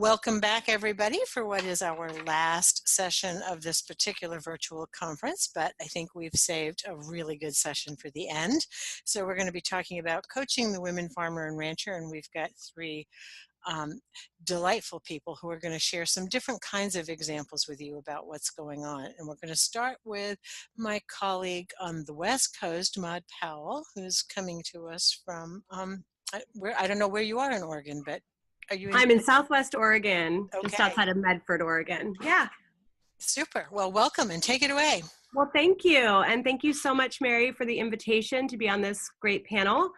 Welcome back, everybody, for what is our last session of this particular virtual conference, but I think we've saved a really good session for the end. So we're going to be talking about coaching the women farmer and rancher, and we've got three delightful people who are going to share some different kinds of examples with you about what's going on. And we're going to start with my colleague on the West Coast, Maud Powell, who's coming to us from, I don't know where you are in Oregon, but are you in? I'm in Southwest Oregon, just Okay. outside of Medford, Oregon. Yeah. Super. Well, welcome and take it away. Well, thank you. And thank you so much, Mary, for the invitation to be on this great panel.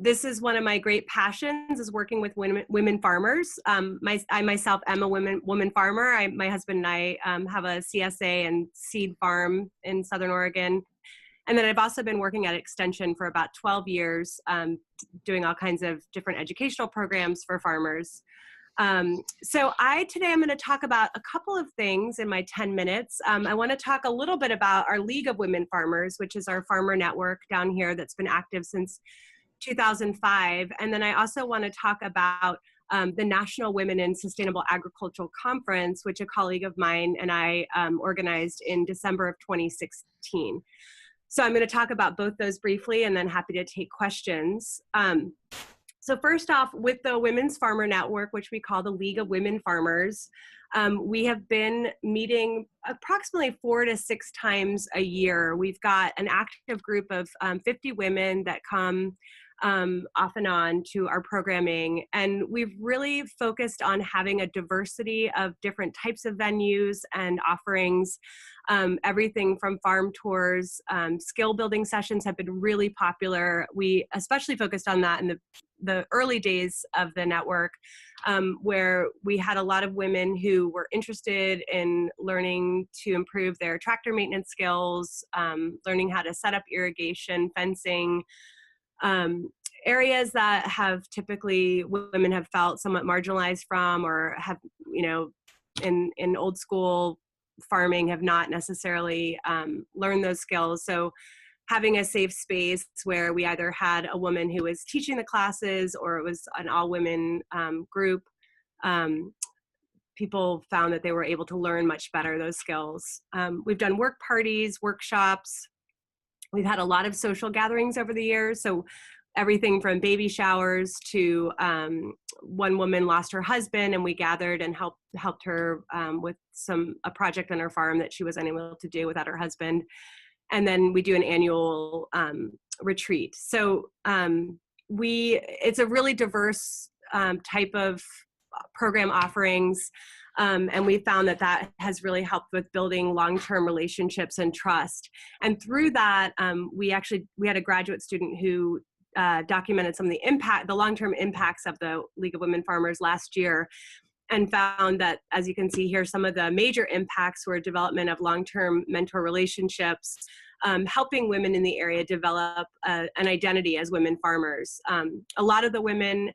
This is one of my great passions, is working with women farmers. I myself am a woman farmer. My husband and I have a CSA and seed farm in Southern Oregon. And then I've also been working at Extension for about 12 years, doing all kinds of different educational programs for farmers. So today I'm going to talk about a couple of things in my 10 minutes. I want to talk a little bit about our League of Women Farmers, which is our farmer network down here that's been active since 2005. And then I also want to talk about the National Women in Sustainable Agricultural Conference, which a colleague of mine and I organized in December of 2016. So I'm going to talk about both those briefly and then happy to take questions. So first off, with the Women's Farmer Network, which we call the League of Women Farmers, we have been meeting approximately 4 to 6 times a year. We've got an active group of 50 women that come off and on to our programming. And we've really focused on having a diversity of different types of venues and offerings. Everything from farm tours, skill building sessions have been really popular. We especially focused on that in the early days of the network, where we had a lot of women who were interested in learning to improve their tractor maintenance skills, learning how to set up irrigation, fencing, areas that have typically women have felt somewhat marginalized from, or have, in old school farming have not necessarily learned those skills. So having a safe space where we either had a woman who was teaching the classes or it was an all women group, people found that they were able to learn much better those skills. We've done work parties, workshops. We've had a lot of social gatherings over the years. So everything from baby showers to one woman lost her husband, and we gathered and helped her with a project on her farm that she was unable to do without her husband. And then we do an annual retreat. So it's a really diverse type of program offerings. And we found that has really helped with building long-term relationships and trust. And through that, we had a graduate student who documented some of the long-term impacts of the League of Women Farmers last year, and found that, as you can see here, some of the major impacts were development of long-term mentor relationships, helping women in the area develop an identity as women farmers. A lot of the women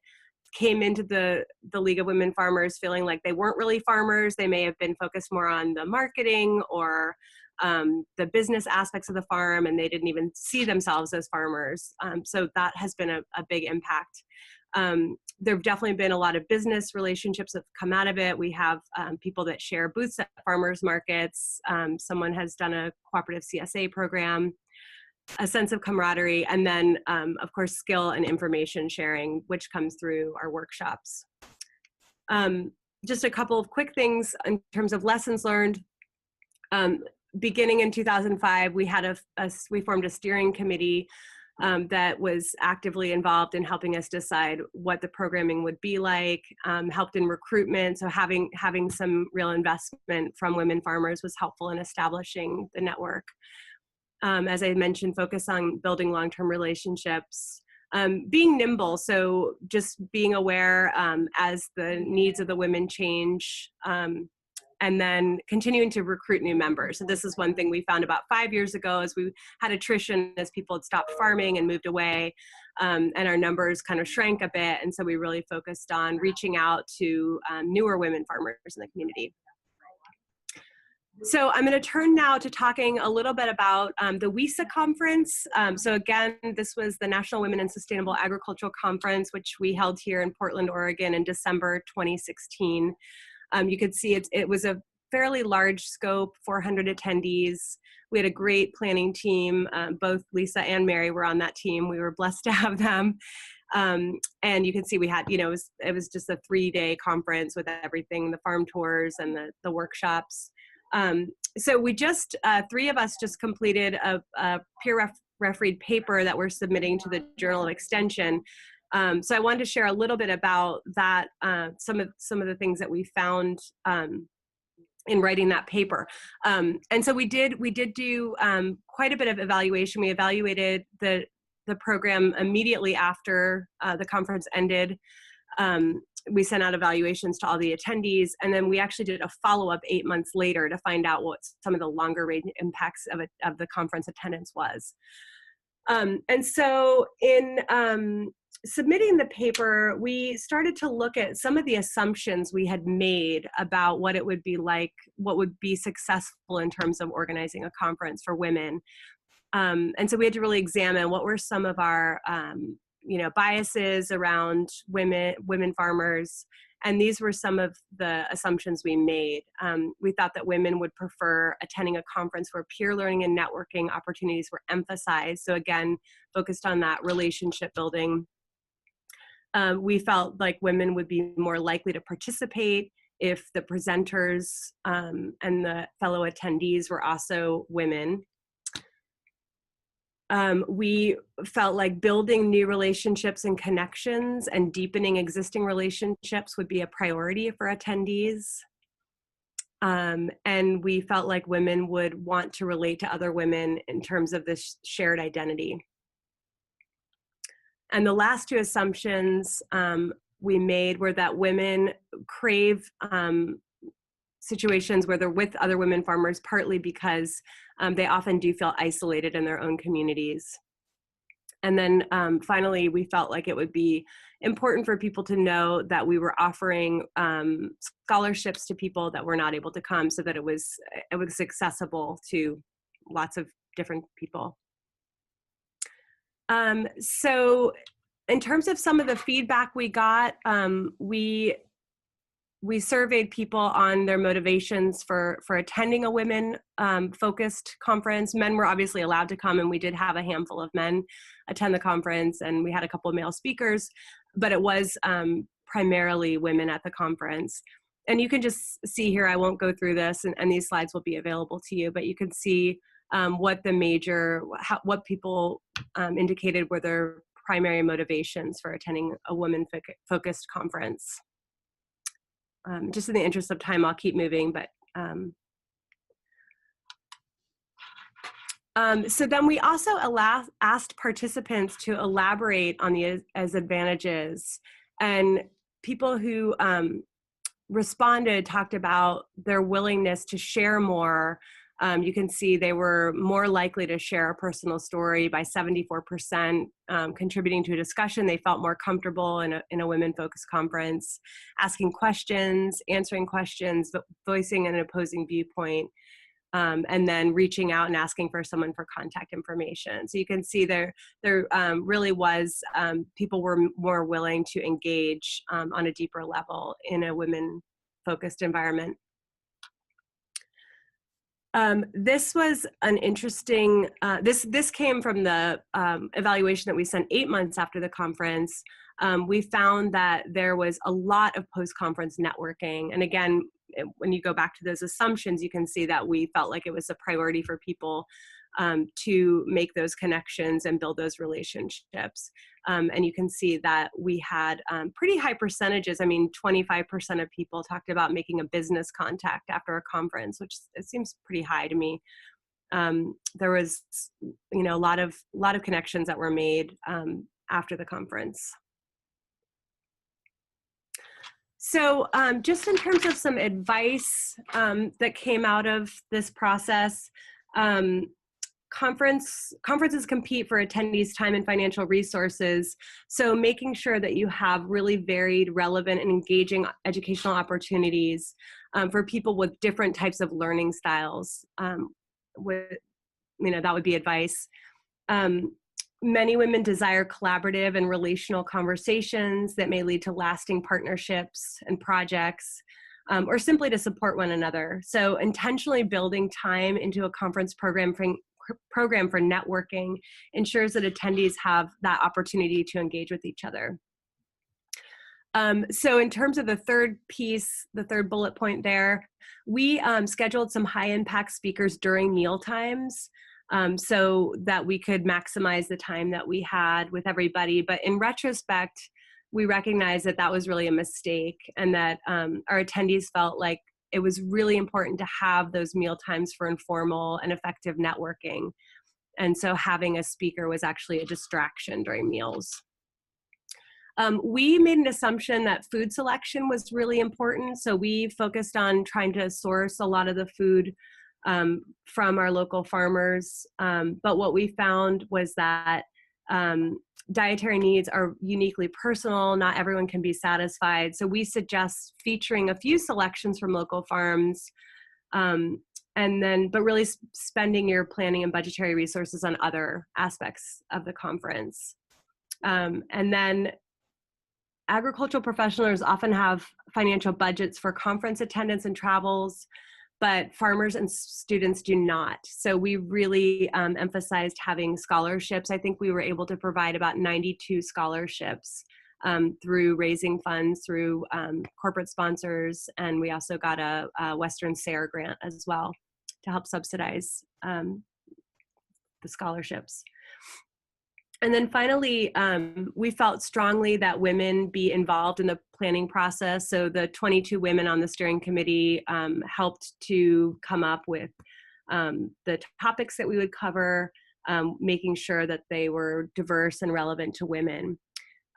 came into the League of Women Farmers feeling like they weren't really farmers. They may have been focused more on the marketing or the business aspects of the farm, and they didn't even see themselves as farmers. So that has been a big impact. There have definitely been a lot of business relationships that have come out of it. We have people that share booths at farmers markets. Someone has done a cooperative CSA program, a sense of camaraderie, and then, of course, skill and information sharing, which comes through our workshops. Just a couple of quick things in terms of lessons learned. Beginning in 2005, we formed a steering committee that was actively involved in helping us decide what the programming would be like, helped in recruitment. So having some real investment from women farmers was helpful in establishing the network. As I mentioned, focus on building long-term relationships, being nimble. So just being aware as the needs of the women change, and then continuing to recruit new members. So this is one thing we found about 5 years ago, as we had attrition as people had stopped farming and moved away, and our numbers kind of shrank a bit. And so we really focused on reaching out to newer women farmers in the community. So I'm going to turn now to talking a little bit about the WISA conference. So again, this was the National Women in Sustainable Agricultural Conference, which we held here in Portland, Oregon in December 2016. You could see it was a fairly large scope, 400 attendees. We had a great planning team. Both Lisa and Mary were on that team. We were blessed to have them. And you can see we had, it was just a 3-day conference with everything, the farm tours and the workshops. So we just, 3 of us just completed a peer refereed paper that we're submitting to the Journal of Extension. So I wanted to share a little bit about that, some of the things that we found in writing that paper. And so we did do quite a bit of evaluation. We evaluated the program immediately after the conference ended. We sent out evaluations to all the attendees, and then we actually did a follow-up 8 months later to find out what some of the longer range impacts of the conference attendance was. And so in submitting the paper, we started to look at some of the assumptions we had made about what it would be like, what would be successful in terms of organizing a conference for women. And so we had to really examine what were some of our biases around women farmers. And these were some of the assumptions we made. We thought that women would prefer attending a conference where peer learning and networking opportunities were emphasized. So again, focused on that relationship building. We felt like women would be more likely to participate if the presenters and the fellow attendees were also women. We felt like building new relationships and connections and deepening existing relationships would be a priority for attendees. And we felt like women would want to relate to other women in terms of this shared identity. And the last 2 assumptions we made were that women crave situations where they're with other women farmers, partly because they often do feel isolated in their own communities. And then finally, we felt like it would be important for people to know that we were offering scholarships to people that were not able to come, so that it was accessible to lots of different people. So in terms of some of the feedback we got, we surveyed people on their motivations for attending a women focused conference. Men were obviously allowed to come, and we did have a handful of men attend the conference, and we had a couple of male speakers, but it was primarily women at the conference. And you can just see here, I won't go through this, and these slides will be available to you, but you can see what what people indicated were their primary motivations for attending a women focused conference. Just in the interest of time, I'll keep moving, but so then we also asked participants to elaborate on the advantages, and people who responded talked about their willingness to share more. You can see they were more likely to share a personal story by 74%, contributing to a discussion. They felt more comfortable in a women-focused conference, asking questions, answering questions, voicing an opposing viewpoint, and then reaching out and asking for someone for contact information. So you can see there really was, people were more willing to engage on a deeper level in a women-focused environment. This was an interesting, this came from the evaluation that we sent 8 months after the conference. We found that there was a lot of post-conference networking. And again, when you go back to those assumptions, you can see that we felt like it was a priority for people to make those connections and build those relationships. And you can see that we had pretty high percentages. I mean, 25% of people talked about making a business contact after a conference, which it seems pretty high to me. There was, a lot of connections that were made after the conference. So just in terms of some advice that came out of this process, conferences compete for attendees' time and financial resources. So making sure that you have really varied, relevant, and engaging educational opportunities for people with different types of learning styles. That would be advice. Many women desire collaborative and relational conversations that may lead to lasting partnerships and projects, or simply to support one another. So intentionally building time into a conference program for networking ensures that attendees have that opportunity to engage with each other. So in terms of the third piece, the third bullet point there, we scheduled some high impact speakers during meal times so that we could maximize the time that we had with everybody. But in retrospect, we recognized that that was really a mistake, and that our attendees felt like it was really important to have those meal times for informal and effective networking. And so having a speaker was actually a distraction during meals. We made an assumption that food selection was really important. So we focused on trying to source a lot of the food from our local farmers. But what we found was that dietary needs are uniquely personal. Not everyone can be satisfied. So we suggest featuring a few selections from local farms, but really spending your planning and budgetary resources on other aspects of the conference. And then agricultural professionals often have financial budgets for conference attendance and travels, but farmers and students do not. So we really emphasized having scholarships. I think we were able to provide about 92 scholarships through raising funds through corporate sponsors, and we also got a Western SARE grant as well to help subsidize the scholarships. And then finally, we felt strongly that women be involved in the planning process. So the 22 women on the steering committee helped to come up with the topics that we would cover, making sure that they were diverse and relevant to women.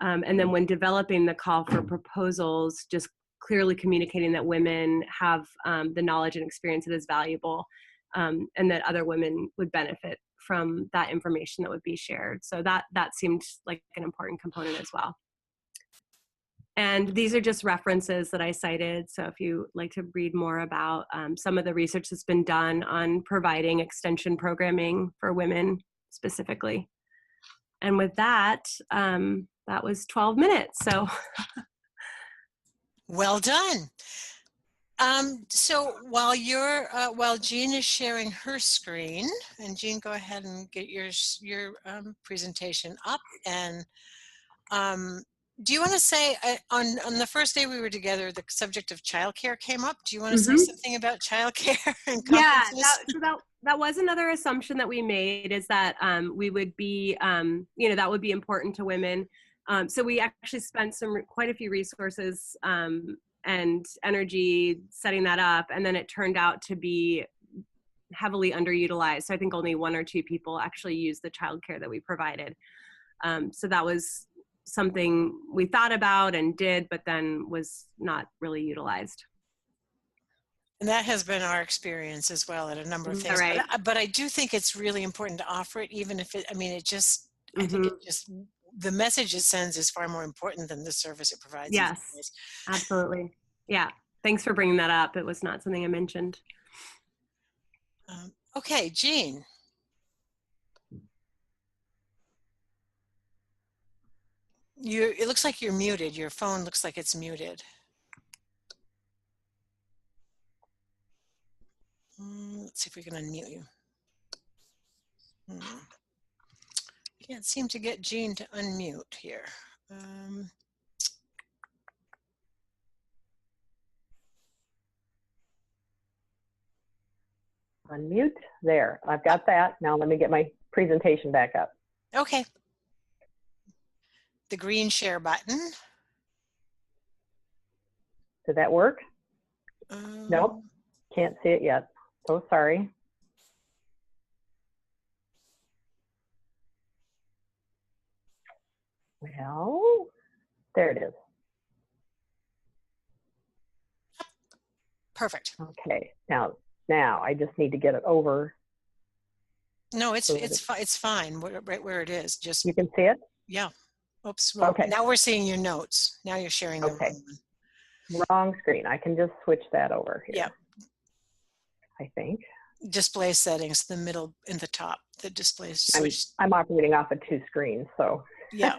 And then when developing the call for proposals, just clearly communicating that women have the knowledge and experience that is valuable, and that other women would benefit from that information that would be shared. So that seemed like an important component as well. And these are just references that I cited. So if you like to read more about some of the research that's been done on providing extension programming for women specifically. And with that, that was 12 minutes. So well done. So while Jean is sharing her screen, and Jean, go ahead and get your presentation up. And do you want to say on the first day we were together, the subject of childcare came up? Do you want to say something about childcare and conferences? Yeah, that was another assumption that we made, is that we would be, that would be important to women. So we actually spent quite a few resources and energy setting that up, and then it turned out to be heavily underutilized. So I think only 1 or 2 people actually used the childcare that we provided. So that was something we thought about and did, but then was not really utilized. And that has been our experience as well at a number of things. Right. But I do think it's really important to offer it, even if I think it just, the message it sends is far more important than the service it provides. Yes, absolutely. Yeah. Thanks for bringing that up. It was not something I mentioned. Okay, Jean. It looks like you're muted. Your phone looks like it's muted. Let's see if we can unmute you. Can't seem to get Jean to unmute here. Unmute. There, I've got that. Now let me get my presentation back up. Okay. The green share button. Did that work? Nope, can't see it yet. So sorry. Well, there it is. Perfect. Okay, now I just need to get it over No, So that it's fine right where it is. Just, you can see it? yeah. Oops. Well, Okay. now we're seeing your notes. Now you're sharing the Okay. wrong one. Wrong screen. I can just switch that over here. Yeah. I think. Display settings, the middle in the top, the display switch. I'm operating off of 2 screens, so. Yeah.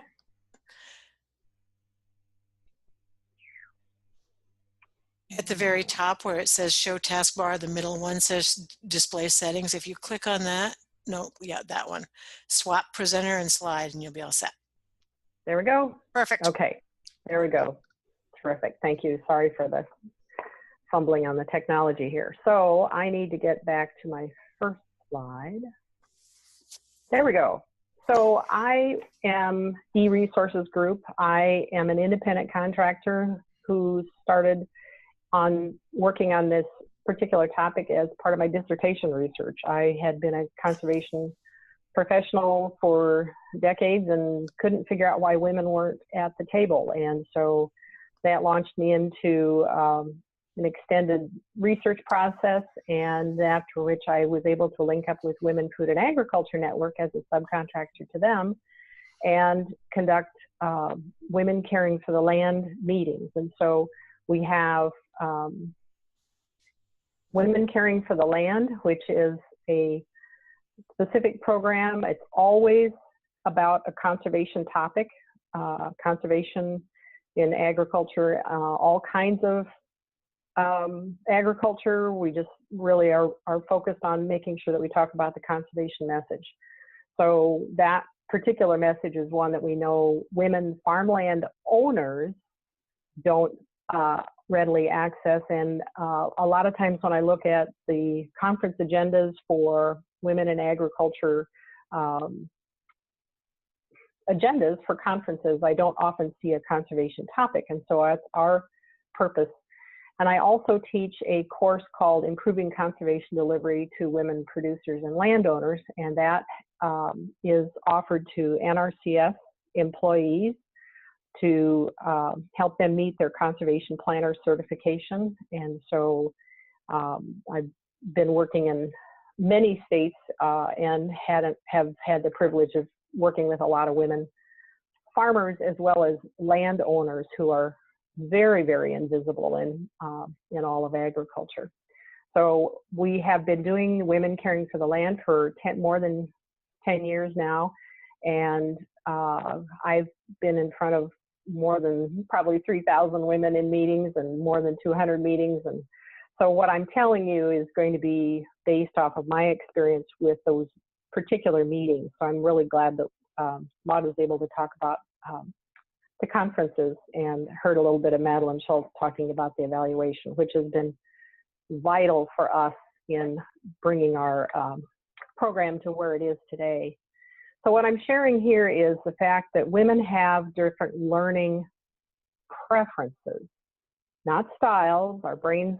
At the very top where it says show taskbar, the middle one says display settings. If you click on that, no, yeah, that one. Swap presenter and slide and you'll be all set. There we go. Perfect. Okay, there we go. Terrific. Thank you. Sorry for the fumbling on the technology here. So I need to get back to my first slide. There we go. So I am eResources Group. I am an independent contractor who started on working on this particular topic as part of my dissertation research. I had been a conservation professional for decades and couldn't figure out why women weren't at the table. And so that launched me into an extended research process, and after which I was able to link up with Women Food and Agriculture Network as a subcontractor to them and conduct Women Caring for the Land meetings. And so we have Women Caring for the Land, which is a specific program. It's always about a conservation topic, conservation in agriculture, all kinds of agriculture. We just really are focused on making sure that we talk about the conservation message. So that particular message is one that we know women farmland owners don't readily access. And a lot of times when I look at the conference agendas for women in agriculture, agendas for conferences, I don't often see a conservation topic. And so that's our purpose. And I also teach a course called Improving Conservation Delivery to Women Producers and Landowners, and that is offered to NRCS employees to help them meet their conservation planner certification. And so I've been working in many states and have had the privilege of working with a lot of women farmers as well as landowners who are very, very invisible in all of agriculture. So we have been doing Women Caring for the Land for more than 10 years now, and I've been in front of more than probably 3,000 women in meetings and more than 200 meetings. And so what I'm telling you is going to be based off of my experience with those particular meetings. So I'm really glad that Maud was able to talk about the conferences and heard a little bit of Madeline Schultz talking about the evaluation, which has been vital for us in bringing our program to where it is today. So what I'm sharing here is the fact that women have different learning preferences, not styles. Our brains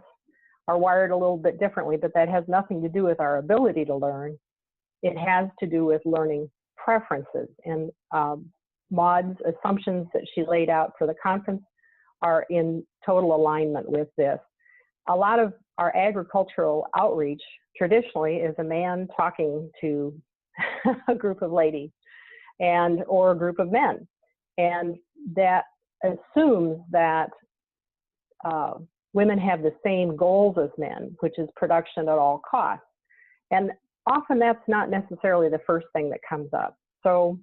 are wired a little bit differently, but that has nothing to do with our ability to learn. It has to do with learning preferences. And Maud's assumptions that she laid out for the conference are in total alignment with this. A lot of our agricultural outreach traditionally is a man talking to a group of ladies or a group of men. And that assumes that women have the same goals as men, which is production at all costs. And often that's not necessarily the first thing that comes up. So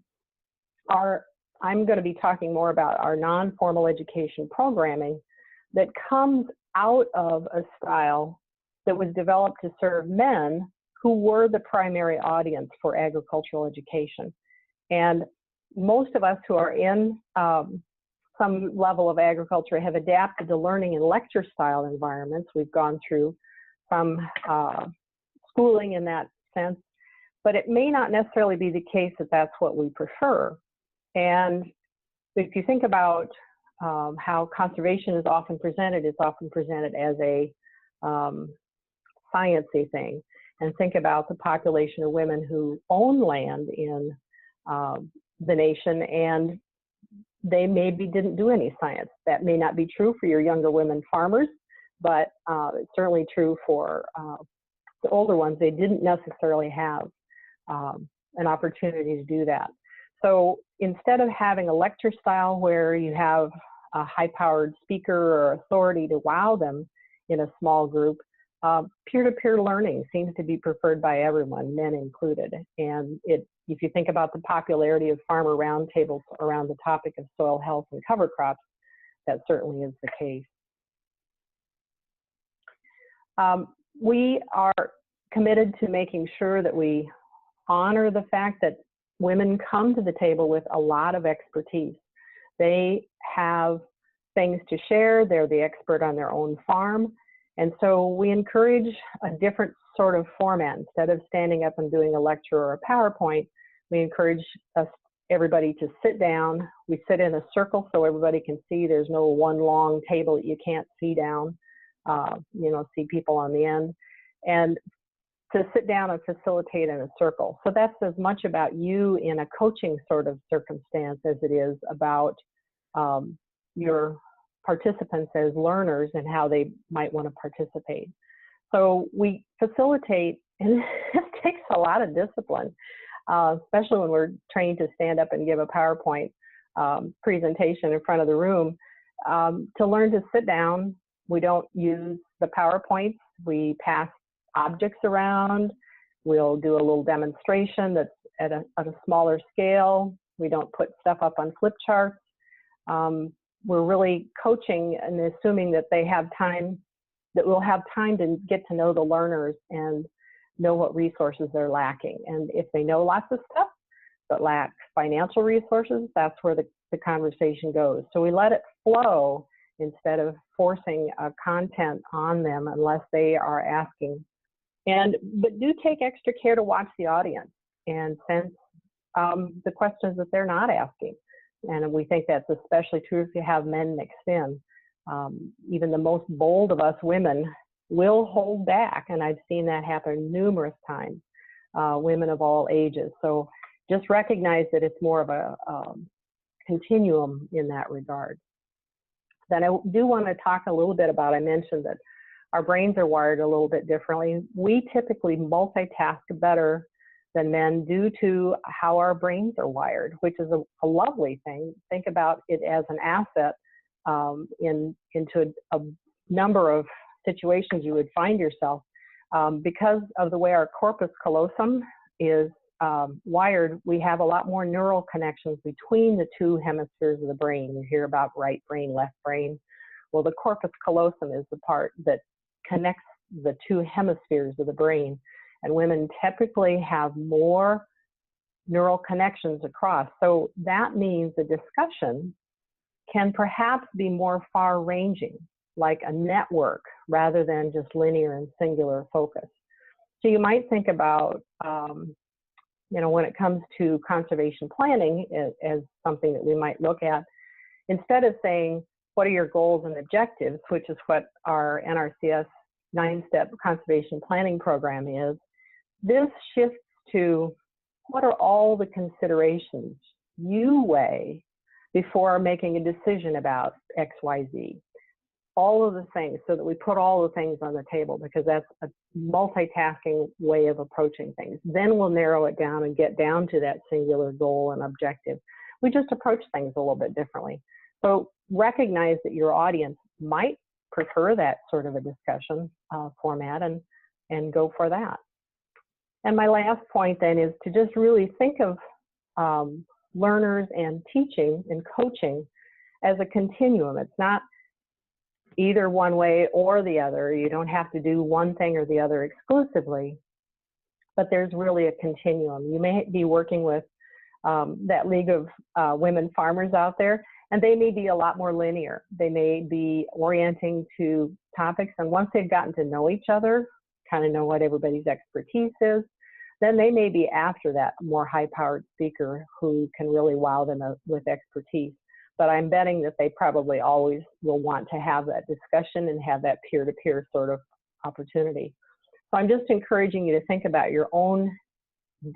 I'm going to be talking more about our non-formal education programming that comes out of a style that was developed to serve men who were the primary audience for agricultural education. And most of us who are in some level of agriculture have adapted to learning in lecture style environments. We've gone through some schooling in that sense, but it may not necessarily be the case that that's what we prefer. And if you think about how conservation is often presented, it's often presented as a science-y thing. And think about the population of women who own land in the nation, and they maybe didn't do any science. That may not be true for your younger women farmers, but it's certainly true for the older ones. They didn't necessarily have an opportunity to do that. So instead of having a lecture style where you have a high-powered speaker or authority to wow them in a small group, peer-to-peer learning seems to be preferred by everyone, men included. And if you think about the popularity of farmer roundtables around the topic of soil health and cover crops, that certainly is the case. We are committed to making sure that we honor the fact that women come to the table with a lot of expertise. They have things to share. They're the expert on their own farm. And so we encourage a different sort of format. Instead of standing up and doing a lecture or a PowerPoint, we encourage everybody to sit down. We sit in a circle so everybody can see. There's no one long table that you can't see down, see people on the end. And to sit down and facilitate in a circle. So that's as much about you in a coaching sort of circumstance as it is about your participants as learners and how they might want to participate. So we facilitate, and it takes a lot of discipline, especially when we're trained to stand up and give a PowerPoint presentation in front of the room. To learn to sit down, we don't use the PowerPoints. We pass objects around. We'll do a little demonstration that's at a smaller scale. We don't put stuff up on flip charts. We're really coaching and assuming that they have time, that we'll have time to get to know the learners and know what resources they're lacking. And if they know lots of stuff but lack financial resources, that's where the conversation goes. So we let it flow instead of forcing content on them unless they are asking. But do take extra care to watch the audience and sense the questions that they're not asking. And we think that's especially true if you have men mixed in. Even the most bold of us women will hold back, and I've seen that happen numerous times, women of all ages. So just recognize that it's more of a continuum in that regard. Then I do want to talk a little bit about, I mentioned that our brains are wired a little bit differently. We typically multitask better than men due to how our brains are wired, which is a lovely thing. Think about it as an asset into a number of situations you would find yourself. Because of the way our corpus callosum is wired, we have a lot more neural connections between the two hemispheres of the brain. You hear about right brain, left brain. Well, the corpus callosum is the part that connects the two hemispheres of the brain. And women typically have more neural connections across. So that means the discussion can perhaps be more far-ranging, like a network, rather than just linear and singular focus. So you might think about, when it comes to conservation planning as something that we might look at, instead of saying, what are your goals and objectives, which is what our NRCS 9-step conservation planning program is, this shifts to what are all the considerations you weigh before making a decision about X, Y, Z. All of the things, so that we put all the things on the table, because that's a multitasking way of approaching things. Then we'll narrow it down and get down to that singular goal and objective. We just approach things a little bit differently. So recognize that your audience might prefer that sort of a discussion format and go for that. And my last point then is to just really think of learners and teaching and coaching as a continuum. It's not either one way or the other. You don't have to do one thing or the other exclusively, but there's really a continuum. You may be working with that League of Women Farmers out there, and they may be a lot more linear. They may be orienting to topics, and once they've gotten to know each other, kind of know what everybody's expertise is, then they may be after that more high-powered speaker who can really wow them with expertise. But I'm betting that they probably always will want to have that discussion and have that peer-to-peer sort of opportunity. So I'm just encouraging you to think about your own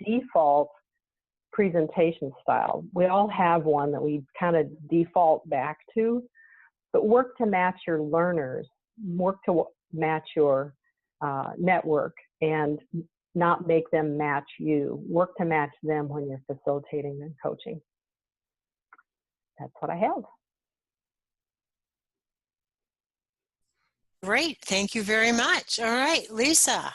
default presentation style. We all have one that we kind of default back to, but work to match your learners, work to match your network, and not make them match you. Work to match them when you're facilitating and coaching. That's what I have. Great. Thank you very much. All right, Lisa,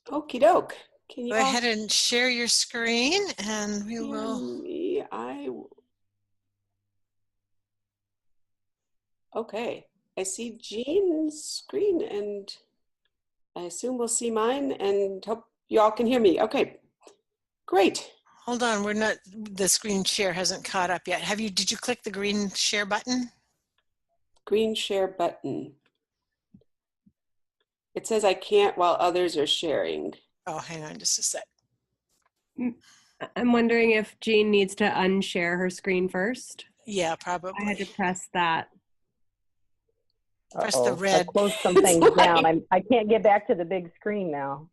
Okie doke. Can you go all ahead and share your screen and we hear will. me? Okay. I see Jean's screen and I assume we'll see mine and hope you all can hear me. Okay. Great. Hold on, the screen share hasn't caught up yet. Did you click the green share button? Green share button. It says I can't while others are sharing. Oh, hang on just a sec. I'm wondering if Jean needs to unshare her screen first. Yeah, I had to probably. press that. Press the Uh-oh, red. I closed some things down. I can't get back to the big screen now.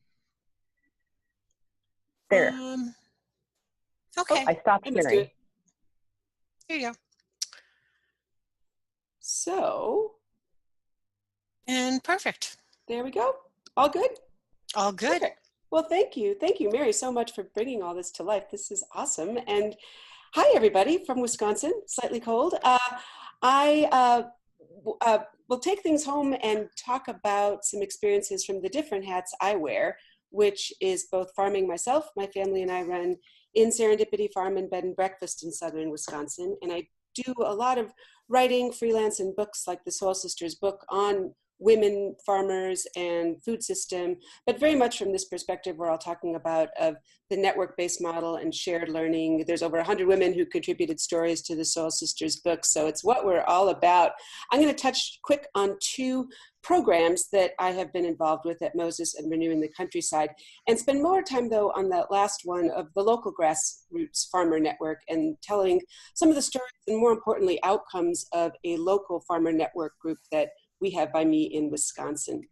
There. Okay, I stopped I must do sharing. it. here you go. So And perfect. there we go. All good? All good. Okay. Well, thank you. Thank you, Mary, so much for bringing all this to life. This is awesome. And hi, everybody from Wisconsin, slightly cold. We'll take things home and talk about some experiences from the different hats I wear, which is both farming myself. My family and I run in Serendipity Farm and Bed and Breakfast in southern Wisconsin. And I do a lot of writing, freelance, and books like the Soil Sisters book on women farmers and food system, but very much from this perspective we're all talking about of the network-based model and shared learning. There's over 100 women who contributed stories to the Soil Sisters book, so it's what we're all about. I'm going to touch quick on two programs that I have been involved with at Moses and Renewing the Countryside, and spend more time though on that last one of the local grassroots farmer network and telling some of the stories and more importantly outcomes of a local farmer network group that we have by me in Wisconsin.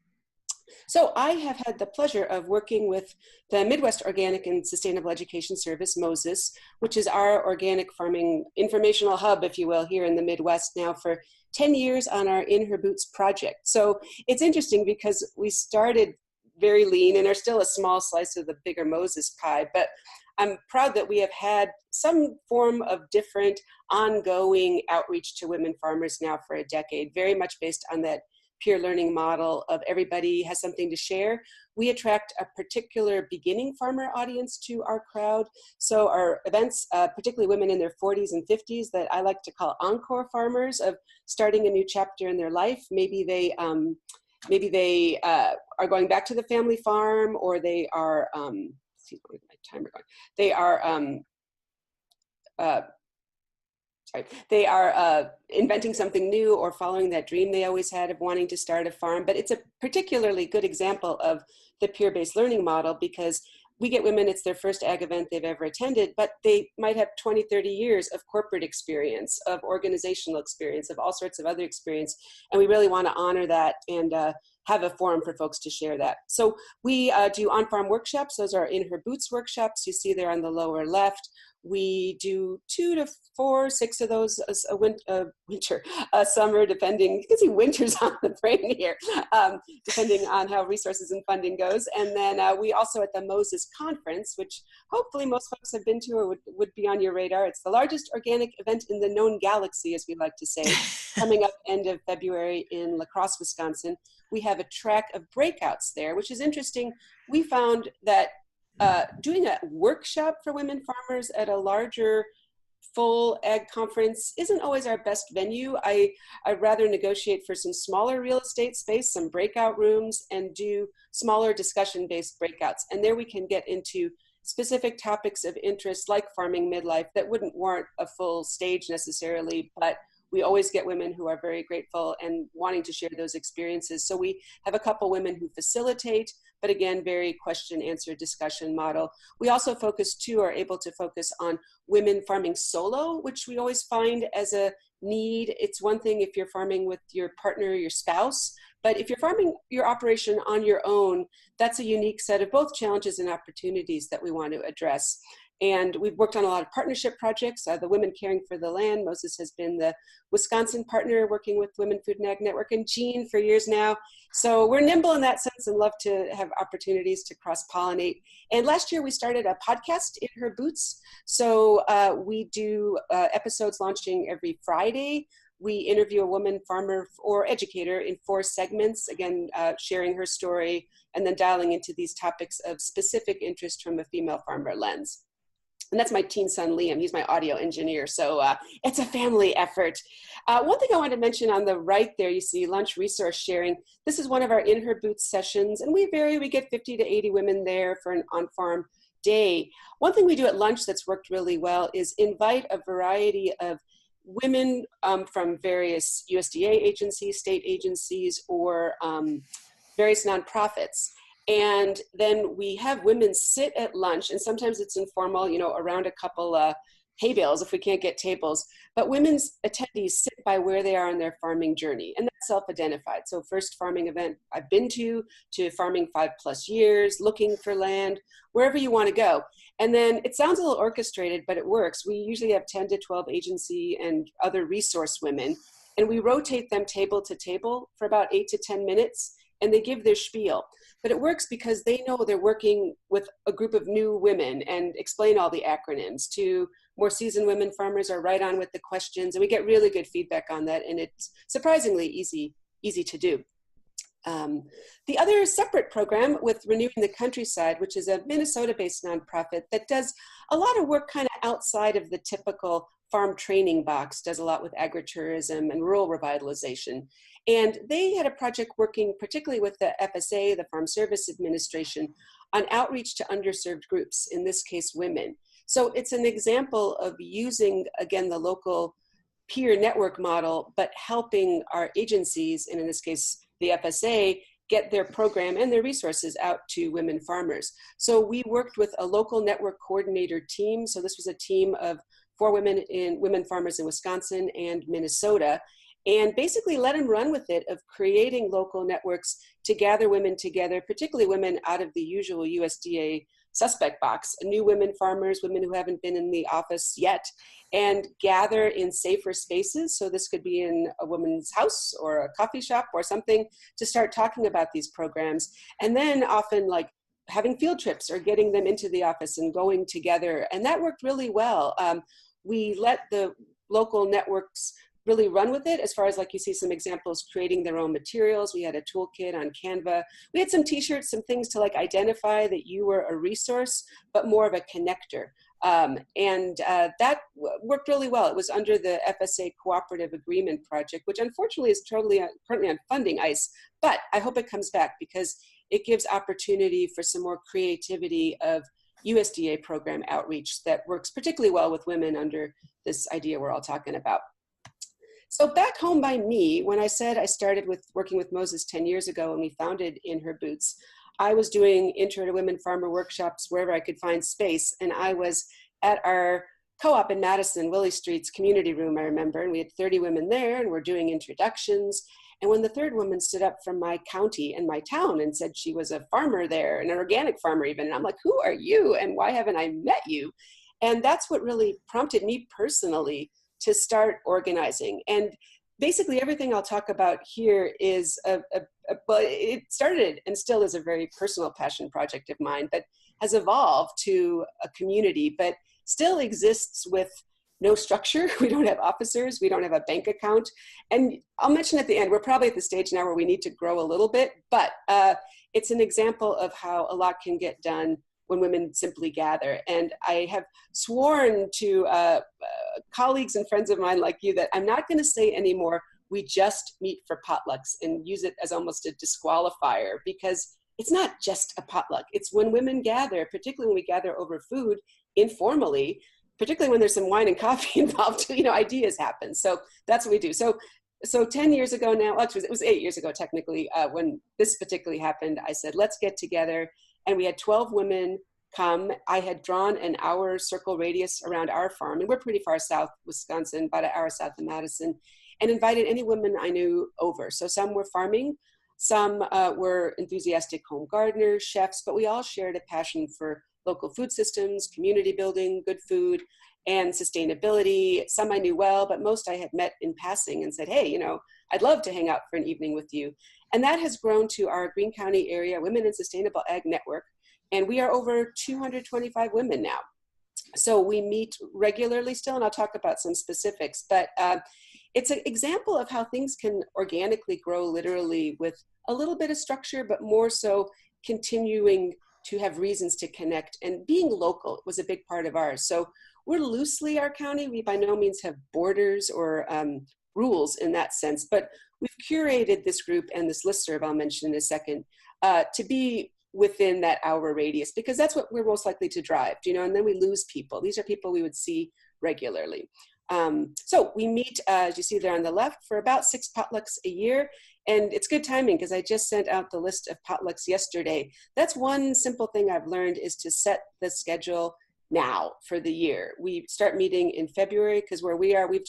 So I have had the pleasure of working with the Midwest Organic and Sustainable Education Service, Moses, which is our organic farming informational hub, if you will, here in the Midwest now for 10 years on our In Her Boots project. So it's interesting because we started very lean and are still a small slice of the bigger Moses pie, but I'm proud that we have had some form of different ongoing outreach to women farmers now for a decade, very much based on that peer learning model of everybody has something to share. We attract a particular beginning farmer audience to our crowd. So our events, particularly women in their 40s and 50s that I like to call encore farmers of starting a new chapter in their life. Maybe they are going back to the family farm, or they are, my timer going. They are inventing something new or following that dream they always had of wanting to start a farm. But it's a particularly good example of the peer-based learning model because we get women, it's their first ag event they've ever attended, but they might have 20, 30 years of corporate experience, of organizational experience, of all sorts of other experience. And we really want to honor that and have a forum for folks to share that. So we do on-farm workshops. Those are In Her Boots workshops. You see there on the lower left. We do 2 to 4, 6 of those a summer, depending. You can see winter's on the brain here, depending on how resources and funding goes. And then we also at the Moses Conference, which hopefully most folks have been to or would be on your radar. It's the largest organic event in the known galaxy, as we like to say, coming up end of February in La Crosse, Wisconsin. We have a track of breakouts there, which is interesting. We found that doing a workshop for women farmers at a larger full ag conference isn't always our best venue. I'd rather negotiate for some smaller real estate space, some breakout rooms, and do smaller discussion-based breakouts. And there we can get into specific topics of interest like farming midlife that wouldn't warrant a full stage necessarily, but we always get women who are very grateful and wanting to share those experiences. So we have a couple women who facilitate, but again, very question-answer discussion model. We also are able to focus on women farming solo, which we always find as a need. It's one thing if you're farming with your partner or your spouse, but if you're farming your operation on your own, that's a unique set of both challenges and opportunities that we want to address. And we've worked on a lot of partnership projects. The Women Caring for the Land, Moses has been the Wisconsin partner working with Women Food and Ag Network, and Jean for years now. So we're nimble in that sense and love to have opportunities to cross-pollinate. And last year we started a podcast, In Her Boots. So we do episodes launching every Friday. We interview a woman farmer or educator in 4 segments, again, sharing her story and then dialing into these topics of specific interest from a female farmer lens. And that's my teen son, Liam. He's my audio engineer. So it's a family effort. One thing I wanted to mention on the right there, you see lunch resource sharing. This is one of our In Her Boots sessions, and we vary. We get 50 to 80 women there for an on-farm day. One thing we do at lunch that's worked really well is invite a variety of women from various USDA agencies, state agencies, or various nonprofits. And then we have women sit at lunch, and sometimes it's informal, you know, around a couple hay bales if we can't get tables. But women's attendees sit by where they are on their farming journey, and that's self-identified. So first farming event I've been to farming 5+ years, looking for land, wherever you want to go. And then it sounds a little orchestrated, but it works. We usually have 10 to 12 agency and other resource women, and we rotate them table to table for about 8 to 10 minutes, and they give their spiel. But it works because they know they're working with a group of new women and explain all the acronyms. To more seasoned women farmers are right on with the questions, and we get really good feedback on that, and it's surprisingly easy to do. The other separate program with Renewing the Countryside, which is a Minnesota-based nonprofit that does a lot of work kind of outside of the typical farm training box, does a lot with agritourism and rural revitalization. And they had a project working particularly with the FSA, the Farm Service Administration, on outreach to underserved groups, in this case, women. So it's an example of using, again, the local peer network model, but helping our agencies, and in this case, the FSA, get their program and their resources out to women farmers. So we worked with a local network coordinator team. So this was a team of 4 women farmers in Wisconsin and Minnesota, and basically let them run with it of creating local networks to gather women together, particularly women out of the usual USDA suspect box, new women farmers, women who haven't been in the office yet, and gather in safer spaces. So this could be in a woman's house or a coffee shop or something, to start talking about these programs. And then often like having field trips or getting them into the office and going together. And that worked really well. We let the local networks really run with it, as far as, like, you see some examples creating their own materials. We had a toolkit on Canva. We had some t-shirts, some things to like identify that you were a resource, but more of a connector. That worked really well. It was under the FSA Cooperative Agreement Project, which unfortunately is currently on funding ice, but I hope it comes back because it gives opportunity for some more creativity of USDA program outreach that works particularly well with women under this idea we're all talking about. So back home by me, when I said I started with working with Moses 10 years ago and we founded In Her Boots, I was doing Intro to Women Farmer workshops wherever I could find space. And I was at our co-op in Madison, Willie Street's community room, I remember, and we had 30 women there and we're doing introductions. And when the third woman stood up from my county and my town and said she was a farmer there, an organic farmer even, and I'm like, who are you and why haven't I met you? And that's what really prompted me personally to start organizing. And basically everything I'll talk about here is, well, it started and still is a very personal passion project of mine, but has evolved to a community, but still exists with no structure. We don't have officers. We don't have a bank account. And I'll mention at the end, we're probably at the stage now where we need to grow a little bit, but it's an example of how a lot can get done when women simply gather. And I have sworn to colleagues and friends of mine like you that I'm not going to say anymore, we just meet for potlucks, and use it as almost a disqualifier, because it's not just a potluck. It's when women gather, particularly when we gather over food informally, particularly when there's some wine and coffee involved, ideas happen. So that's what we do. So 10 years ago now, actually it was 8 years ago technically, when this particularly happened, I said, let's get together. And we had 12 women come. I had drawn an hour circle radius around our farm, and we're pretty far south, Wisconsin, about an hour south of Madison, and invited any women I knew over. So some were farming, some were enthusiastic home gardeners, chefs, but we all shared a passion for local food systems, community building, good food, and sustainability. Some I knew well, but most I had met in passing and said, hey, I'd love to hang out for an evening with you. And that has grown to our Greene County Area Women in Sustainable Ag Network. And we are over 225 women now. So we meet regularly still, and I'll talk about some specifics, but it's an example of how things can organically grow literally with a little bit of structure, but more so continuing to have reasons to connect, and being local was a big part of ours. So we're loosely our county. We by no means have borders or rules in that sense, but we've curated this group and this listserv I'll mention in a second to be within that hour radius, because that's what we're most likely to drive, and then we lose people. These are people we would see regularly. So we meet, as you see there on the left, for about 6 potlucks a year. And it's good timing because I just sent out the list of potlucks yesterday. That's one simple thing I've learned, is to set the schedule now for the year. We start meeting in February because where we are, we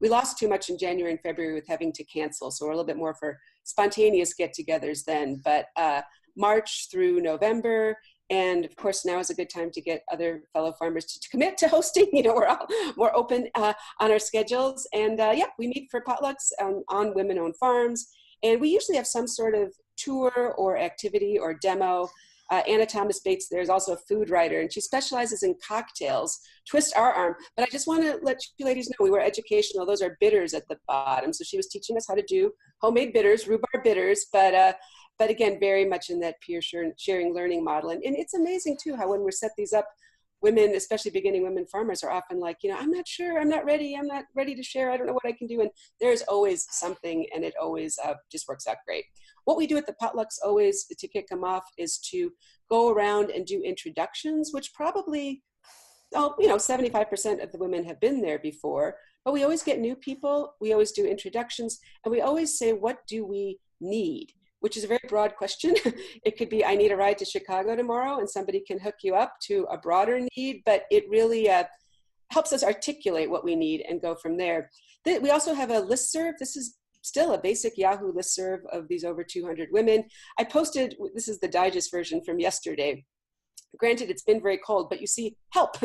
lost too much in January and February with having to cancel. So we're a little bit more for spontaneous get-togethers then. But March through November, and of course now is a good time to get other fellow farmers to commit to hosting. We're all more open on our schedules. And yeah, we meet for potlucks on women-owned farms. And we usually have some sort of tour or activity or demo. Anna Thomas Bates there is also a food writer, and she specializes in cocktails. Twist our arm. But I just want to let you ladies know we were educational. Those are bitters at the bottom. So she was teaching us how to do homemade bitters, rhubarb bitters, but again, very much in that peer sharing learning model. And it's amazing too how when we set these up, women, especially beginning women farmers, are often like, I'm not sure, I'm not ready to share, I don't know what I can do. And there's always something, and it always just works out great. What we do at the potlucks always to kick them off is to go around and do introductions, which probably, 75% of the women have been there before, but we always get new people. We always do introductions, and we always say, what do we need? Which is a very broad question. It could be, I need a ride to Chicago tomorrow, and somebody can hook you up to a broader need, but it really helps us articulate what we need and go from there. We also have a listserv. This is still a basic Yahoo listserv of these over 200 women. I posted, this is the digest version from yesterday. Granted, it's been very cold, but you see help.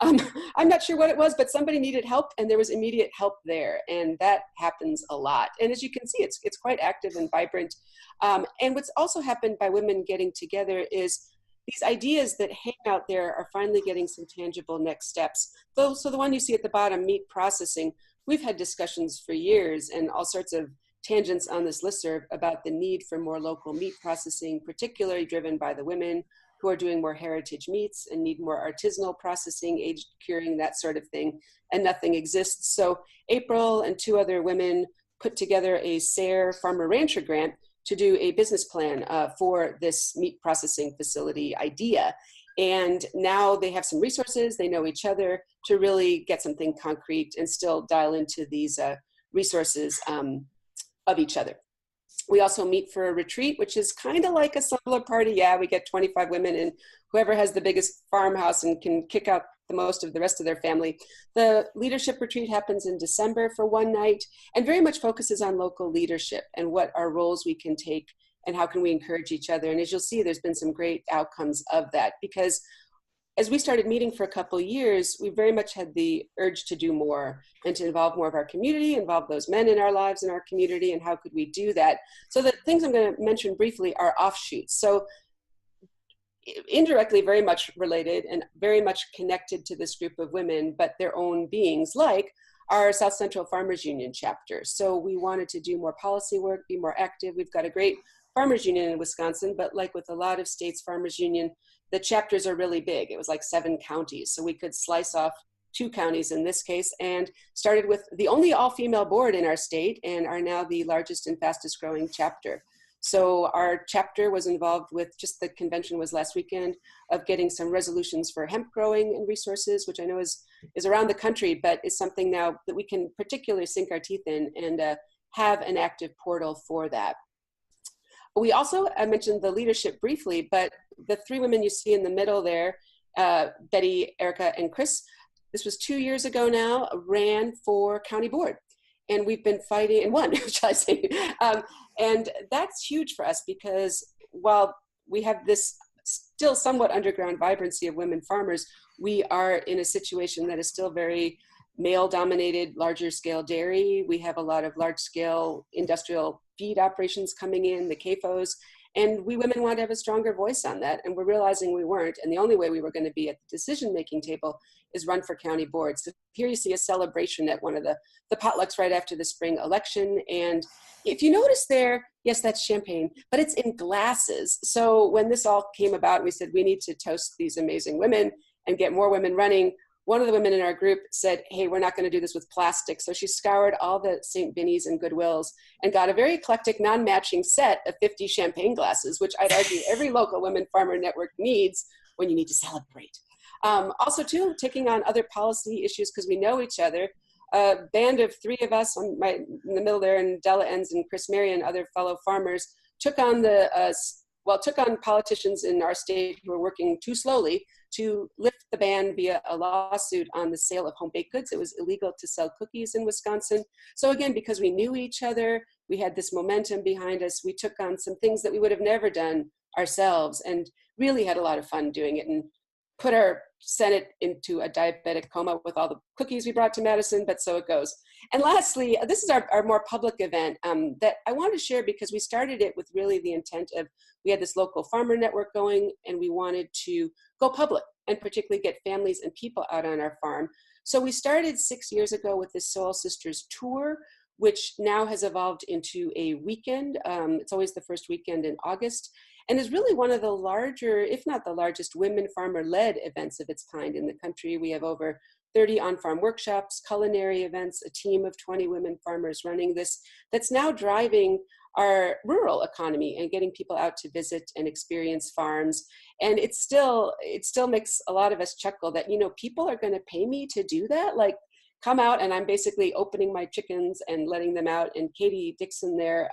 I'm not sure what it was, but somebody needed help, and there was immediate help there. And that happens a lot. And as you can see, it's quite active and vibrant. And what's also happened by women getting together is these ideas that hang out there are finally getting some tangible next steps. So the one you see at the bottom, meat processing, we've had discussions for years and all sorts of tangents on this listserv about the need for more local meat processing, particularly driven by the women who are doing more heritage meats and need more artisanal processing, aged curing, that sort of thing, and nothing exists. So April and 2 other women put together a SARE Farmer Rancher grant to do a business plan for this meat processing facility idea. And now they have some resources, they know each other to really get something concrete and still dial into these resources of each other. We also meet for a retreat, which is kind of like a summer party. Yeah, we get 25 women, and whoever has the biggest farmhouse and can kick out the most of the rest of their family. The leadership retreat happens in December for one night and very much focuses on local leadership and what our roles we can take and how can we encourage each other. And as you'll see, there's been some great outcomes of that, because as we started meeting for a couple of years, we very much had the urge to do more and to involve more of our community, involve those men in our lives, in our community, and how could we do that? So the things I'm going to mention briefly are offshoots. So indirectly very much related and very much connected to this group of women, but their own beings, like our South Central Farmers Union chapter. So we wanted to do more policy work, be more active. We've got a great farmers union in Wisconsin, but like with a lot of states' farmers union, the chapters are really big. It was like 7 counties. So we could slice off 2 counties in this case, and started with the only all-female board in our state and are now the largest and fastest growing chapter. So our chapter was involved with, just the convention was last weekend, of getting some resolutions for hemp growing and resources, which I know is around the country, but is something now that we can particularly sink our teeth in and have an active portal for that. We also, I mentioned the leadership briefly, but the 3 women you see in the middle there, Betty, Erica, and Chris, this was 2 years ago now, ran for county board. And we've been fighting, and won, shall I say. And that's huge for us, because while we have this still somewhat underground vibrancy of women farmers, we are in a situation that is still very male dominated, larger scale dairy. We have a lot of large scale industrial feed operations coming in, the CAFOs, and we women want to have a stronger voice on that. And we're realizing we weren't. And the only way we were going to be at the decision-making table is run for county boards. So here you see a celebration at one of the potlucks right after the spring election. And if you notice there, yes, that's champagne, but it's in glasses. So when this all came about, we said, we need to toast these amazing women and get more women running. One of the women in our group said, hey, we're not going to do this with plastic. So she scoured all the St. Vinny's and Goodwills and got a very eclectic, non-matching set of 50 champagne glasses, which I'd argue every local women farmer network needs when you need to celebrate. Also, too, taking on other policy issues because we know each other. A band of 3 of us in the middle there, and Della Enns and Chris Marion, other fellow farmers, took on politicians in our state who were working too slowly to lift the ban via a lawsuit on the sale of home baked goods. It was illegal to sell cookies in Wisconsin. So again, because we knew each other, we had this momentum behind us, we took on some things that we would have never done ourselves and really had a lot of fun doing it and put our Senate into a diabetic coma with all the cookies we brought to Madison, but so it goes. And lastly, this is our more public event that I wanted to share because we started it with really the intent of, we had this local farmer network going and we wanted to go public and particularly get families and people out on our farm. So we started 6 years ago with this Soil Sisters tour, which now has evolved into a weekend. It's always the first weekend in August, and is really one of the larger, if not the largest, women farmer-led events of its kind in the country. We have over 30 on-farm workshops, culinary events, a team of 20 women farmers running this, that's now driving our rural economy and getting people out to visit and experience farms. And it still makes a lot of us chuckle that, you know, people are going to pay me to do that. Like, come out, and I'm basically opening my chickens and letting them out. And Katie Dixon there,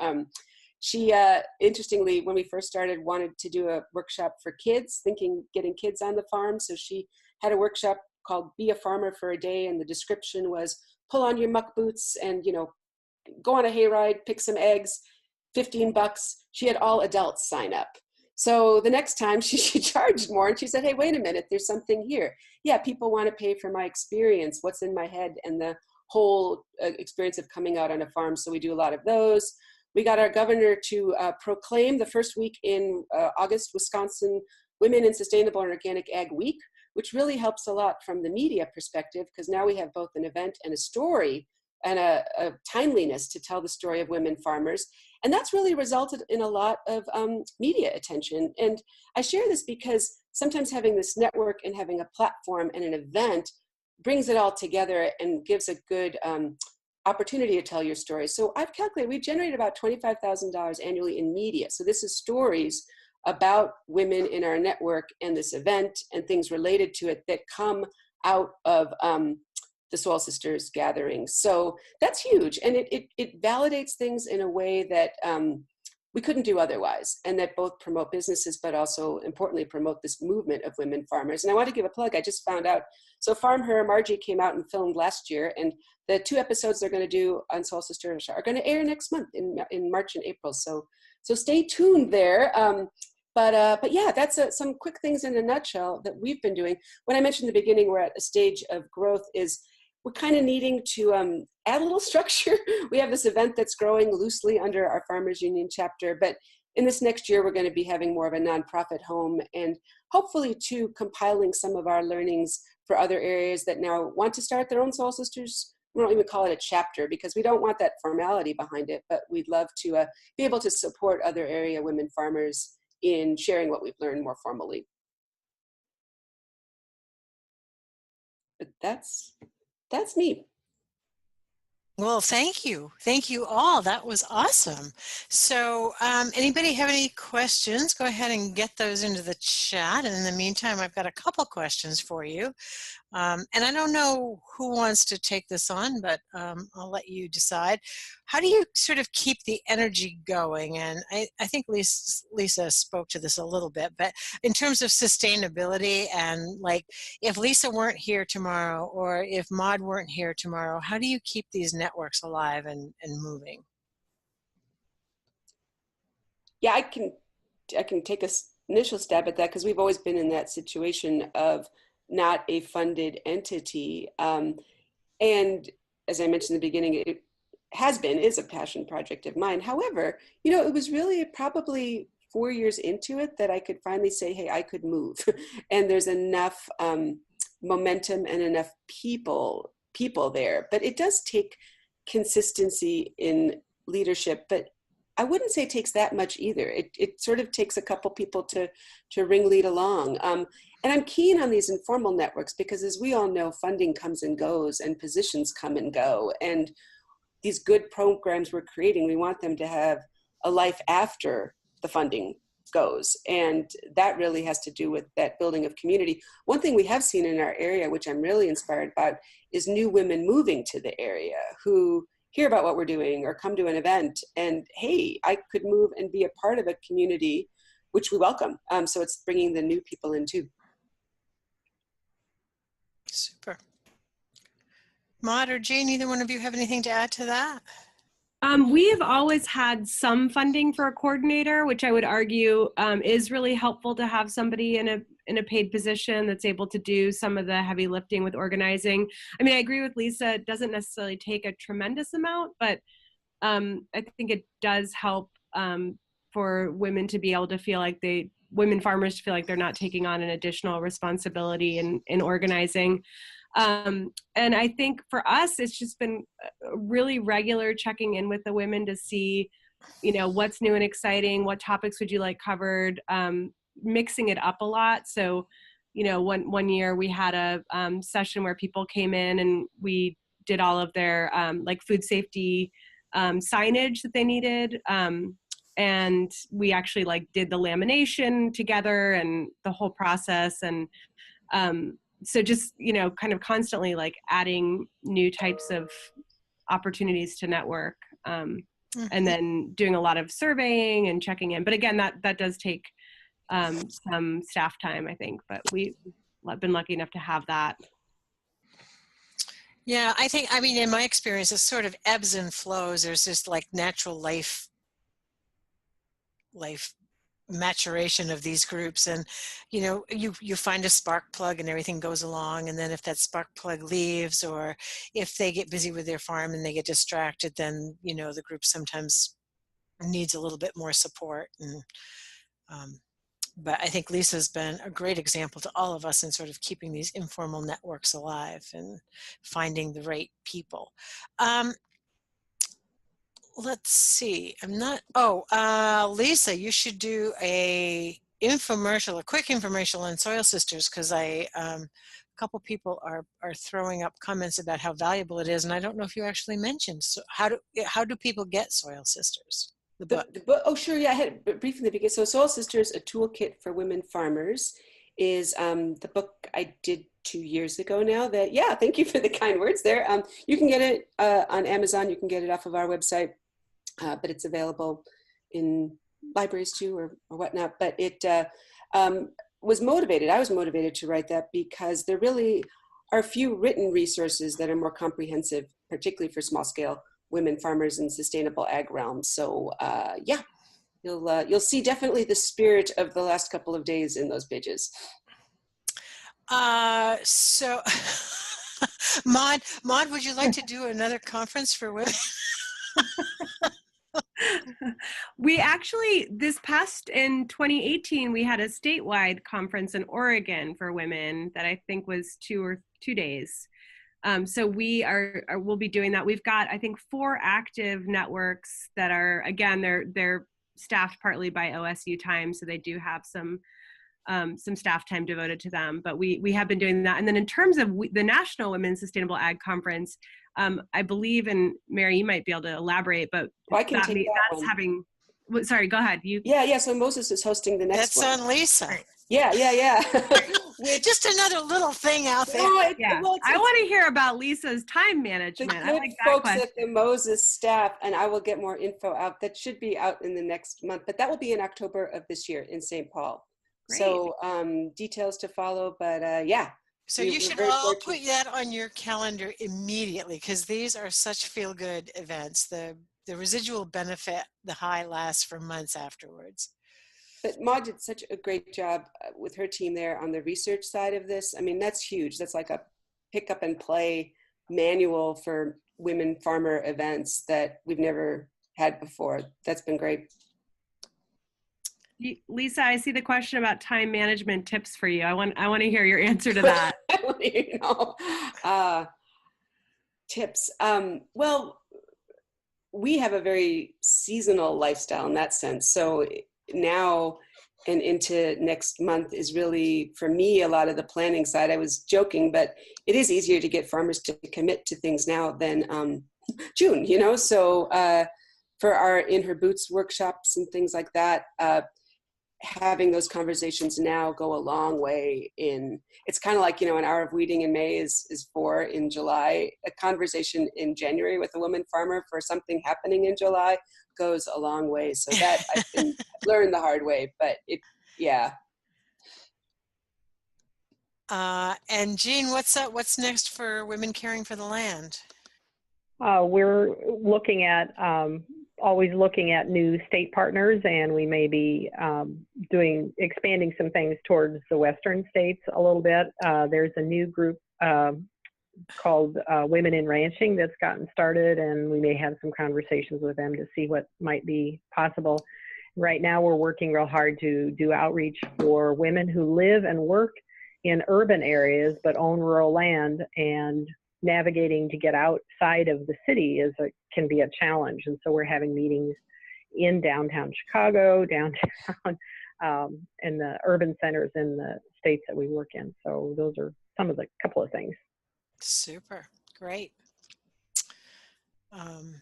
she, interestingly, when we first started, wanted to do a workshop for kids, thinking getting kids on the farm. So she had a workshop called Be a Farmer for a Day. And the description was, pull on your muck boots and, you know, go on a hayride, pick some eggs, $15. She had all adults sign up. So the next time she charged more, and she said, hey, wait a minute, there's something here. Yeah, people want to pay for my experience, what's in my head, and the whole experience of coming out on a farm. So we do a lot of those. We got our governor to proclaim the first week in August, Wisconsin Women in Sustainable and Organic Ag Week, which really helps a lot from the media perspective, because now we have both an event and a story and a timeliness to tell the story of women farmers. And that's really resulted in a lot of media attention. And I share this because sometimes having this network and having a platform and an event brings it all together and gives a good opportunity to tell your story. So I've calculated, we generate about $25,000 annually in media. So this is stories about women in our network and this event and things related to it that come out of the Soil Sisters gatherings. So that's huge. And it validates things in a way that we couldn't do otherwise, and that both promote businesses, but also importantly promote this movement of women farmers. And I want to give a plug. I just found out, so Farm Her, Margie came out and filmed last year, and the 2 episodes they're going to do on Soil Sisters are going to air next month in March and April. So stay tuned there. But yeah, that's some quick things in a nutshell that we've been doing. When I mentioned in the beginning, we're at a stage of growth is we're kind of needing to add a little structure. We have this event that's growing loosely under our Farmers Union chapter, but in this next year, we're going to be having more of a nonprofit home and hopefully too compiling some of our learnings for other areas that now want to start their own Soil Sisters. We don't even call it a chapter because we don't want that formality behind it, but we'd love to be able to support other area women farmers in sharing what we've learned more formally. But that's me. Well, thank you. Thank you all. That was awesome. So anybody have any questions? Go ahead and get those into the chat. And in the meantime, I've got a couple questions for you. And I don't know who wants to take this on, but I'll let you decide. How do you sort of keep the energy going? And I think Lisa spoke to this a little bit, but in terms of sustainability and like if Lisa weren't here tomorrow or if Maud weren't here tomorrow, how do you keep these networks alive and moving? Yeah, I can take us initial stab at that because we've always been in that situation of not a funded entity. And as I mentioned in the beginning, it is a passion project of mine. However, it was really probably 4 years into it that I could finally say, hey, I could move. And there's enough momentum and enough people there. But it does take consistency in leadership. But I wouldn't say it takes that much either. It sort of takes a couple people to ringlead along. And I'm keen on these informal networks because, as we all know, funding comes and goes and positions come and go. And these good programs we're creating, we want them to have a life after the funding goes. And that really has to do with that building of community. One thing we have seen in our area, which I'm really inspired about, is new women moving to the area who hear about what we're doing or come to an event and, hey, I could move and be a part of a community, which we welcome. So it's bringing the new people in too. Super. Maud or Jean, either one of you have anything to add to that? We have always had some funding for a coordinator, which I would argue is really helpful to have somebody in a paid position that's able to do some of the heavy lifting with organizing. I mean, I agree with Lisa, it doesn't necessarily take a tremendous amount, but I think it does help for women to be able to feel like women farmers to feel like they're not taking on an additional responsibility in organizing. And I think for us, it's just been really regular checking in with the women to see, what's new and exciting, what topics would you like covered, mixing it up a lot. So, one year we had a session where people came in and we did all of their like food safety signage that they needed. And we actually did the lamination together and the whole process. And so just, kind of constantly adding new types of opportunities to network, and then doing a lot of surveying and checking in. But again, that does take some staff time, I think, but we've been lucky enough to have that. Yeah, I mean, in my experience, it sort of ebbs and flows. There's this natural life maturation of these groups, and you find a spark plug and everything goes along, and then if that spark plug leaves, or if they get busy with their farm and they get distracted, then the group sometimes needs a little bit more support. And but I think Lisa's been a great example to all of us in sort of keeping these informal networks alive and finding the right people. Let's see. Lisa, you should do a quick infomercial on Soil Sisters, because a couple people are throwing up comments about how valuable it is, and I don't know if you actually mentioned. So how do people get Soil Sisters? The book. Oh, sure. Yeah, I had it briefly in the beginning. So Soil Sisters, a toolkit for women farmers, is the book I did 2 years ago now. Thank you for the kind words there. You can get it on Amazon. You can get it off of our website. But it's available in libraries too, or whatnot. But it I was motivated to write that because there really are few written resources that are more comprehensive, particularly for small scale women farmers in sustainable ag realms. So you'll see definitely the spirit of the last couple of days in those pages. So Maud, would you like to do another conference for women? We actually, in 2018, we had a statewide conference in Oregon for women that I think was 2 days. So we'll be doing that. We've got, I think, 4 active networks that are, again, they're staffed partly by OSU time, so they do have some staff time devoted to them. But we have been doing that. And then in terms of the National Women's Sustainable Ag Conference, I believe, and Mary, you might be able to elaborate, but I can take that one. having. Sorry, go ahead. Yeah. So Moses is hosting the next one. That's on Lisa. Yeah. Just another little thing out there. I want to hear about Lisa's time management. The good folks at the Moses staff, and I will get more info out. That should be out in the next month, but that will be in October of this year in St. Paul. Great. So details to follow, but yeah. So you should all put that on your calendar immediately, because these are such feel-good events. The residual benefit, the high lasts for months afterwards. But Maud did such a great job with her team there on the research side of this. I mean, that's huge. That's like a pick up and play manual for women farmer events that we've never had before. That's been great. Lisa, I see the question about time management tips for you. I want to hear your answer to that. You know, tips. Well, we have a very seasonal lifestyle in that sense. So now and into next month is really, for me, a lot of the planning side. I was joking, but it is easier to get farmers to commit to things now than June, you know? So for our In Her Boots workshops and things like that, having those conversations now go a long way in, it's kind of like, you know, an hour of weeding in May is 4 in July. A conversation in January with a woman farmer for something happening in July goes a long way. So that I've learned the hard way, but yeah. And Jean, what's next for Women Caring for the Land? We're looking at, always looking at new state partners, and we may be expanding some things towards the western states a little bit. There's a new group called Women in Ranching that's gotten started, and we may have some conversations with them to see what might be possible. Right now we're working real hard to do outreach for women who live and work in urban areas but own rural land, and navigating to get outside of the city can be a challenge. And so we're having meetings in downtown Chicago, downtown, in the urban centers in the states that we work in. So those are some of the couple of things. Super, great. And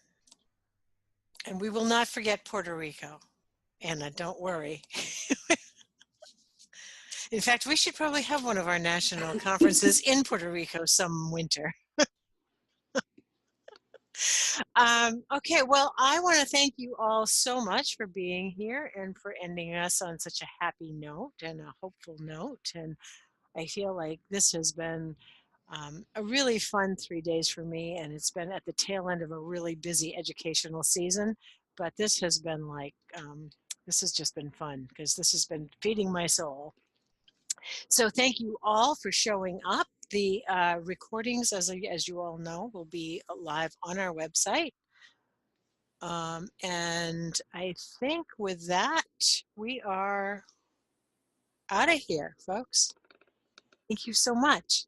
we will not forget Puerto Rico. Anna, don't worry. In fact, we should probably have one of our national conferences in Puerto Rico some winter. Okay, well, I want to thank you all so much for being here and for ending us on such a happy note and a hopeful note. And I feel like this has been a really fun 3 days for me, and it's been at the tail end of a really busy educational season. But this has been like, this has just been fun because this has been feeding my soul. So thank you all for showing up. The recordings, as you all know, will be live on our website. And I think with that, we are out of here, folks. Thank you so much.